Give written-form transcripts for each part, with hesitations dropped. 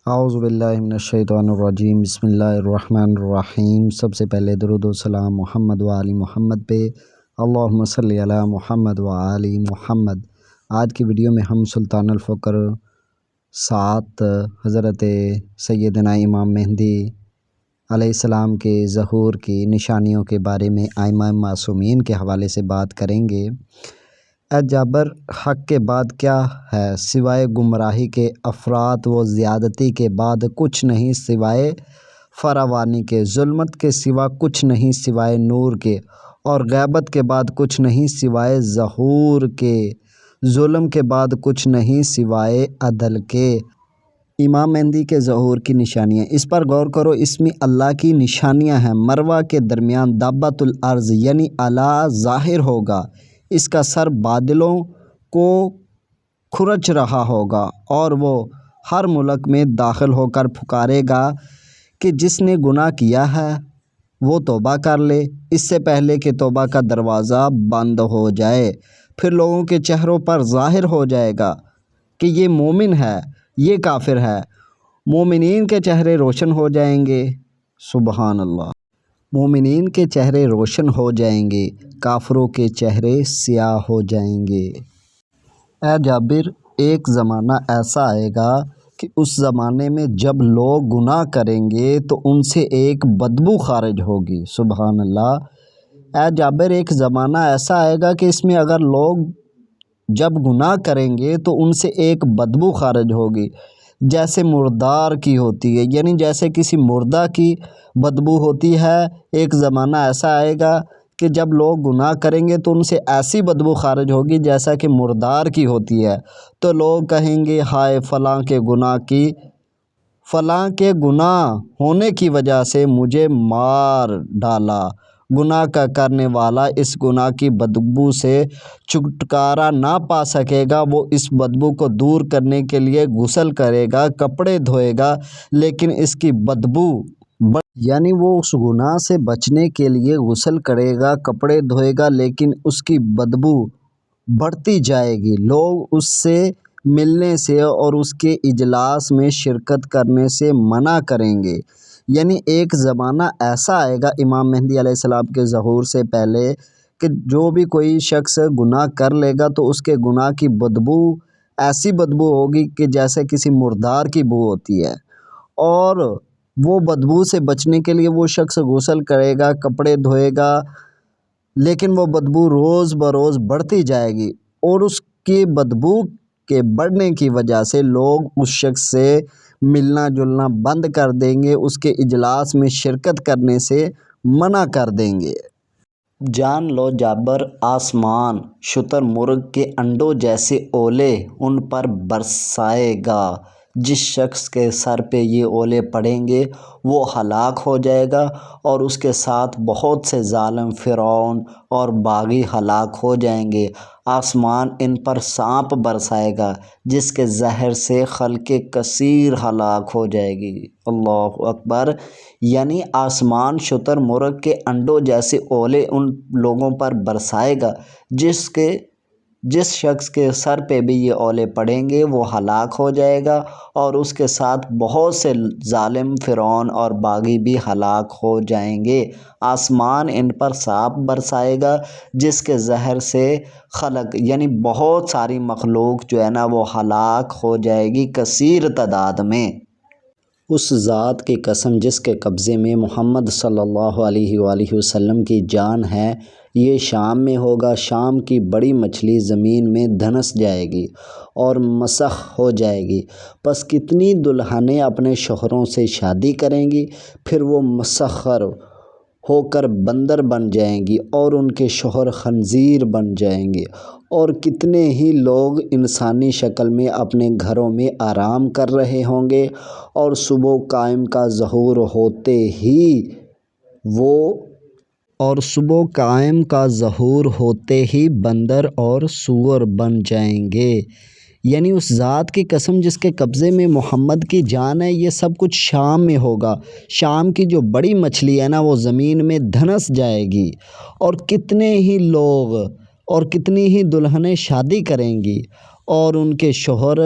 اعوذ باللہ من الشیطان الرجیم، بسم اللہ الرحمن الرحیم۔ سب سے پہلے درود و سلام محمد و آل محمد پہ، اللہم صلی علی محمد و آل محمد۔ آج کی ویڈیو میں ہم سلطان الفقر 7 حضرت سیدنا امام مہدی علیہ السلام کے ظہور کی نشانیوں کے بارے میں ائمہ معصومین کے حوالے سے بات کریں گے۔ اے جابر، حق کے بعد کیا ہے سوائے گمراہی کے، افراط و زیادتی کے بعد کچھ نہیں سوائے فراوانی کے، ظلمت کے سوا کچھ نہیں سوائے نور کے، اور غیبت کے بعد کچھ نہیں سوائے ظہور کے، ظلم کے بعد کچھ نہیں سوائے عدل کے۔ امام مہدی کے ظہور کی نشانیاں، اس پر غور کرو۔ اس میں اللہ کی نشانیاں ہیں۔ مروہ کے درمیان دابۃ الارض یعنی اعلیٰ ظاہر ہوگا، اس کا سر بادلوں کو کھرچ رہا ہوگا، اور وہ ہر ملک میں داخل ہو کر پکارے گا کہ جس نے گناہ کیا ہے وہ توبہ کر لے، اس سے پہلے کہ توبہ کا دروازہ بند ہو جائے۔ پھر لوگوں کے چہروں پر ظاہر ہو جائے گا کہ یہ مومن ہے، یہ کافر ہے۔ مومنین کے چہرے روشن ہو جائیں گے، سبحان اللہ، مومنین کے چہرے روشن ہو جائیں گے، کافروں کے چہرے سیاہ ہو جائیں گے۔ اے جابر، ایک زمانہ ایسا آئے گا کہ اس زمانے میں جب لوگ گناہ کریں گے تو ان سے ایک بدبو خارج ہوگی، سبحان اللہ۔ اے جابر، ایک زمانہ ایسا آئے گا کہ اس میں اگر لوگ جب گناہ کریں گے تو ان سے ایک بدبو خارج ہوگی، جیسے مردار کی ہوتی ہے، یعنی جیسے کسی مردہ کی بدبو ہوتی ہے۔ ایک زمانہ ایسا آئے گا کہ جب لوگ گناہ کریں گے تو ان سے ایسی بدبو خارج ہوگی جیسا کہ مردار کی ہوتی ہے، تو لوگ کہیں گے ہائے فلاں کے گناہ کی، فلاں کے گناہ ہونے کی وجہ سے مجھے مار ڈالا۔ گناہ کا کرنے والا اس گناہ کی بدبو سے چھٹکارا نہ پا سکے گا، وہ اس بدبو کو دور کرنے کے لیے غسل کرے گا، کپڑے دھوئے گا، لیکن اس کی بدبو یعنی وہ اس گناہ سے بچنے کے لیے غسل کرے گا، کپڑے دھوئے گا، لیکن اس کی بدبو بڑھتی جائے گی۔ لوگ اس سے ملنے سے اور اس کے اجلاس میں شرکت کرنے سے منع کریں گے۔ یعنی ایک زمانہ ایسا آئے گا امام مہدی علیہ السلام کے ظہور سے پہلے کہ جو بھی کوئی شخص گناہ کر لے گا تو اس کے گناہ کی بدبو ایسی بدبو ہوگی کہ جیسے کسی مردار کی بو ہوتی ہے، اور وہ بدبو سے بچنے کے لیے وہ شخص غسل کرے گا، کپڑے دھوئے گا، لیکن وہ بدبو روز بروز بڑھتی جائے گی، اور اس کی بدبو کے بڑھنے کی وجہ سے لوگ اس شخص سے ملنا جلنا بند کر دیں گے، اس کے اجلاس میں شرکت کرنے سے منع کر دیں گے۔ جان لو جابر، آسمان شتر مرغ کے انڈوں جیسے اولے ان پر برسائے گا۔ جس شخص کے سر پہ یہ اولے پڑیں گے وہ ہلاک ہو جائے گا، اور اس کے ساتھ بہت سے ظالم فرعون اور باغی ہلاک ہو جائیں گے۔ آسمان ان پر سانپ برسائے گا جس کے زہر سے خلق کثیر ہلاک ہو جائے گی، اللہ اکبر۔ یعنی آسمان شتر مرغ کے انڈوں جیسے اولے ان لوگوں پر برسائے گا جس شخص کے سر پہ بھی یہ اولے پڑیں گے وہ ہلاک ہو جائے گا، اور اس کے ساتھ بہت سے ظالم فرعون اور باغی بھی ہلاک ہو جائیں گے۔ آسمان ان پر سانپ برسائے گا جس کے زہر سے خلق یعنی بہت ساری مخلوق جو ہے نا وہ ہلاک ہو جائے گی کثیر تعداد میں۔ اس ذات کی قسم جس کے قبضے میں محمد صلی اللہ علیہ وآلہ وسلم کی جان ہے، یہ شام میں ہوگا۔ شام کی بڑی مچھلی زمین میں دھنس جائے گی اور مسخ ہو جائے گی، پس کتنی دلہنیں اپنے شوہروں سے شادی کریں گی، پھر وہ مسخر ہو کر بندر بن جائیں گی اور ان کے شوہر خنزیر بن جائیں گے، اور کتنے ہی لوگ انسانی شکل میں اپنے گھروں میں آرام کر رہے ہوں گے، اور صبح قائم کا ظہور ہوتے ہی بندر اور سور بن جائیں گے۔ یعنی اس ذات کی قسم جس کے قبضے میں محمد کی جان ہے، یہ سب کچھ شام میں ہوگا۔ شام کی جو بڑی مچھلی ہے نا وہ زمین میں دھنس جائے گی، اور کتنے ہی لوگ اور کتنی ہی دلہنیں شادی کریں گی، اور ان کے شوہر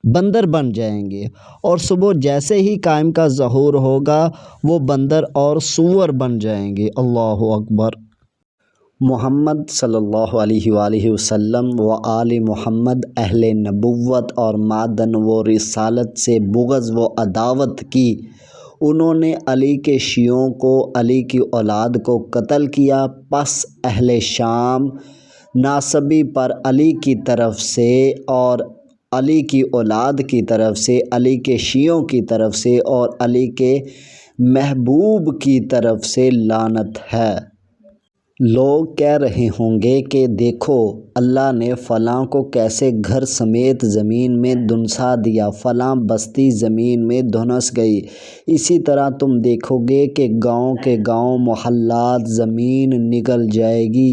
بندر بن جائیں گے، اور صبح جیسے ہی قائم کا ظہور ہوگا وہ بندر اور سور بن جائیں گے۔ اللہ اکبر۔ محمد صلی اللہ علیہ وآلہ وسلم و آل محمد اہل نبوت اور معدن و رسالت سے بغض و عداوت کی۔ انہوں نے علی کے شیعوں کو، علی کی اولاد کو قتل کیا۔ پس اہل شام ناسبی پر علی کی طرف سے اور علی کی اولاد کی طرف سے، علی کے شیعوں کی طرف سے اور علی کے محبوب کی طرف سے لعنت ہے۔ لوگ کہہ رہے ہوں گے کہ دیکھو اللہ نے فلاں کو کیسے گھر سمیت زمین میں دھنسا دیا، فلاں بستی زمین میں دھنس گئی۔ اسی طرح تم دیکھو گے کہ گاؤں کے گاؤں، محلات زمین نگل جائے گی،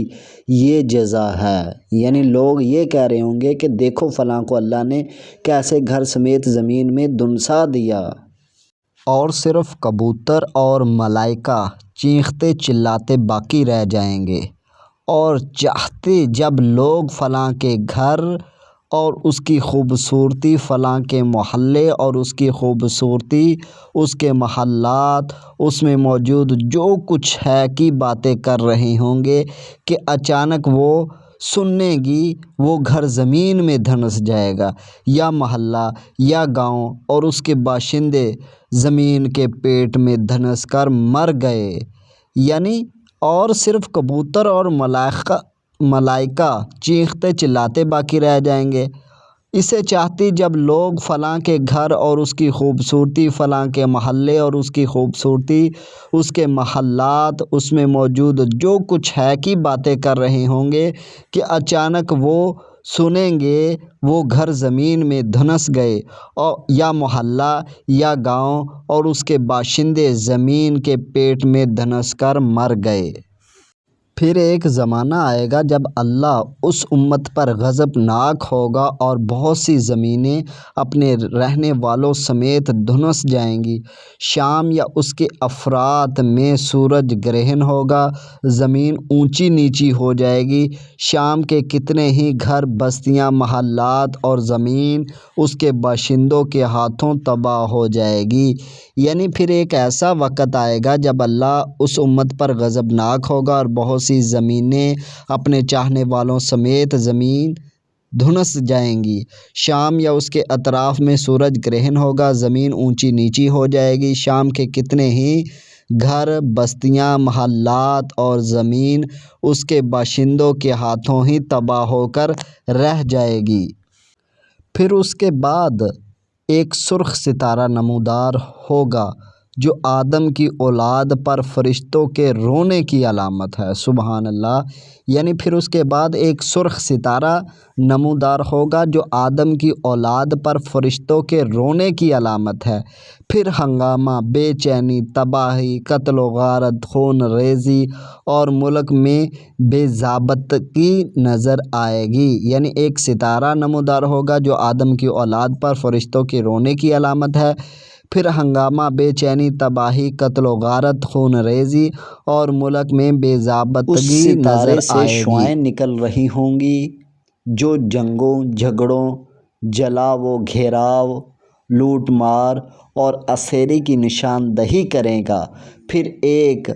یہ جزا ہے۔ یعنی لوگ یہ کہہ رہے ہوں گے کہ دیکھو فلاں کو اللہ نے کیسے گھر سمیت زمین میں دھنسا دیا، اور صرف کبوتر اور ملائکہ چیختے چلاتے باقی رہ جائیں گے۔ اور چاہتے جب لوگ فلاں کے گھر اور اس کی خوبصورتی، فلاں کے محلے اور اس کی خوبصورتی، اس کے محلات، اس میں موجود جو کچھ ہے کی باتیں کر رہے ہوں گے کہ اچانک وہ سننے گی وہ گھر زمین میں دھنس جائے گا، یا محلہ یا گاؤں اور اس کے باشندے زمین کے پیٹ میں دھنس کر مر گئے۔ یعنی اور صرف کبوتر اور ملائکہ چیختے چلاتے باقی رہ جائیں گے۔ اسے چاہتی جب لوگ فلاں کے گھر اور اس کی خوبصورتی، فلاں کے محلے اور اس کی خوبصورتی، اس کے محلات، اس میں موجود جو کچھ ہے کی باتیں کر رہے ہوں گے کہ اچانک وہ سنیں گے وہ گھر زمین میں دھنس گئے، یا محلہ یا گاؤں اور اس کے باشندے زمین کے پیٹ میں دھنس کر مر گئے۔ پھر ایک زمانہ آئے گا جب اللہ اس امت پر غضبناک ہوگا اور بہت سی زمینیں اپنے رہنے والوں سمیت دھنس جائیں گی۔ شام یا اس کے افرات میں سورج گرہن ہوگا، زمین اونچی نیچی ہو جائے گی، شام کے کتنے ہی گھر، بستیاں، محلات اور زمین اس کے باشندوں کے ہاتھوں تباہ ہو جائے گی۔ یعنی پھر ایک ایسا وقت آئے گا جب اللہ اس امت پر غضبناک ہوگا اور بہت سی زمینیں اپنے چاہنے والوں سمیت زمین دھنس جائیں گی۔ شام یا اس کے اطراف میں سورج گرہن ہوگا، زمین اونچی نیچی ہو جائے گی، شام کے کتنے ہی گھر، بستیاں، محلات اور زمین اس کے باشندوں کے ہاتھوں ہی تباہ ہو کر رہ جائے گی۔ پھر اس کے بعد ایک سرخ ستارہ نمودار ہوگا جو آدم کی اولاد پر فرشتوں کے رونے کی علامت ہے۔ سبحان اللہ۔ یعنی پھر اس کے بعد ایک سرخ ستارہ نمودار ہوگا جو آدم کی اولاد پر فرشتوں کے رونے کی علامت ہے۔ پھر ہنگامہ، بے چینی، تباہی، قتل و غارت، خون ریزی اور ملک میں بے ضابطگی نظر آئے گی۔ یعنی ایک ستارہ نمودار ہوگا جو آدم کی اولاد پر فرشتوں کے رونے کی علامت ہے، پھر ہنگامہ، بے چینی، تباہی، قتل و غارت، خون ریزی اور ملک میں بے ضابطگی نظر آئے گی۔ اس ستارے سے شعاعیں نکل رہی ہوں گی جو جنگوں، جھگڑوں، جلاؤ و گھیراؤ، لوٹ مار اور اسیری کی نشاندہی کرے گا۔ پھر ایک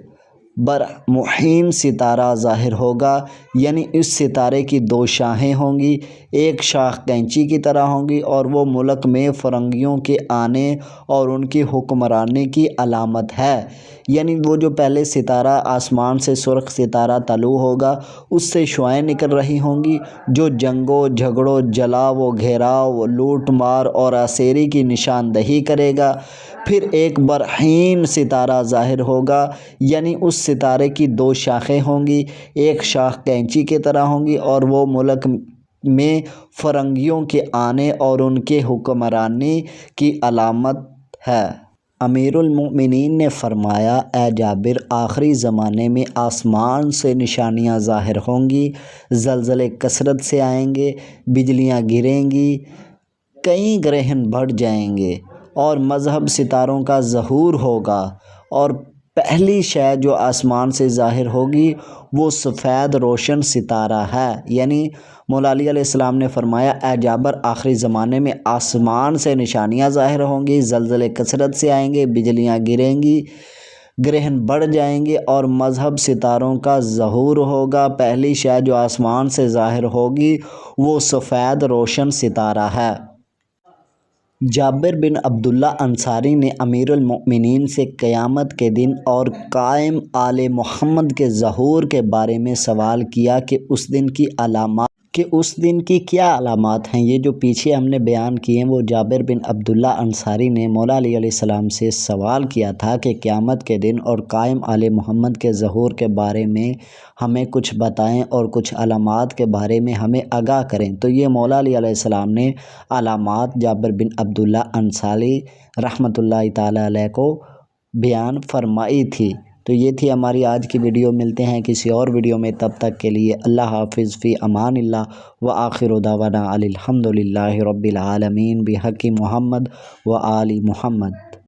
برمحیم ستارہ ظاہر ہوگا، یعنی اس ستارے کی دو شاخیں ہوں گی، ایک شاخ کینچی کی طرح ہوں گی اور وہ ملک میں فرنگیوں کے آنے اور ان کی حکمرانی کی علامت ہے۔ یعنی وہ جو پہلے ستارہ آسمان سے سرخ ستارہ طلوع ہوگا اس سے شعاعیں نکل رہی ہوں گی جو جنگوں، جھگڑوں، جلاؤ و گھیراؤ، لوٹ مار اور اسیری کی نشاندہی کرے گا۔ پھر ایک برہیم ستارہ ظاہر ہوگا، یعنی اس ستارے کی دو شاخیں ہوں گی، ایک شاخ کینچی کی طرح ہوں گی اور وہ ملک میں فرنگیوں کے آنے اور ان کے حکمرانی کی علامت ہے۔ امیر المؤمنین نے فرمایا، اے جابر، آخری زمانے میں آسمان سے نشانیاں ظاہر ہوں گی، زلزلے کثرت سے آئیں گے، بجلیاں گریں گی، کئی گرہن بڑھ جائیں گے اور مذہب ستاروں کا ظہور ہوگا اور پہلی شے جو آسمان سے ظاہر ہوگی وہ سفید روشن ستارہ ہے۔ یعنی مولا علی علیہ السلام نے فرمایا اے جابر آخری زمانے میں آسمان سے نشانیاں ظاہر ہوں گی، زلزلے کثرت سے آئیں گے، بجلیاں گریں گی، گرہن بڑھ جائیں گے اور مذہب ستاروں کا ظہور ہوگا۔ پہلی شے جو آسمان سے ظاہر ہوگی وہ سفید روشن ستارہ ہے۔ جابر بن عبداللہ انصاری نے امیر المؤمنین سے قیامت کے دن اور قائم آل محمد کے ظہور کے بارے میں سوال کیا کہ اس دن کی کیا علامات ہیں۔ یہ جو پیچھے ہم نے بیان کیے ہیں وہ جابر بن عبداللہ انصاری نے مولا علی علیہ السلام سے سوال کیا تھا کہ قیامت کے دن اور قائم آل محمد کے ظہور کے بارے میں ہمیں کچھ بتائیں اور کچھ علامات کے بارے میں ہمیں آگاہ کریں۔ تو یہ مولا علی علیہ السلام نے علامات جابر بن عبداللہ انصاری رحمۃ اللہ تعالیٰ علیہ کو بیان فرمائی تھی۔ تو یہ تھی ہماری آج کی ویڈیو۔ ملتے ہیں کسی اور ویڈیو میں، تب تک کے لیے اللہ حافظ، فی امان اللہ، وآخر دعوانا الحمد للہ رب العالمین، بحق محمد و آل محمد۔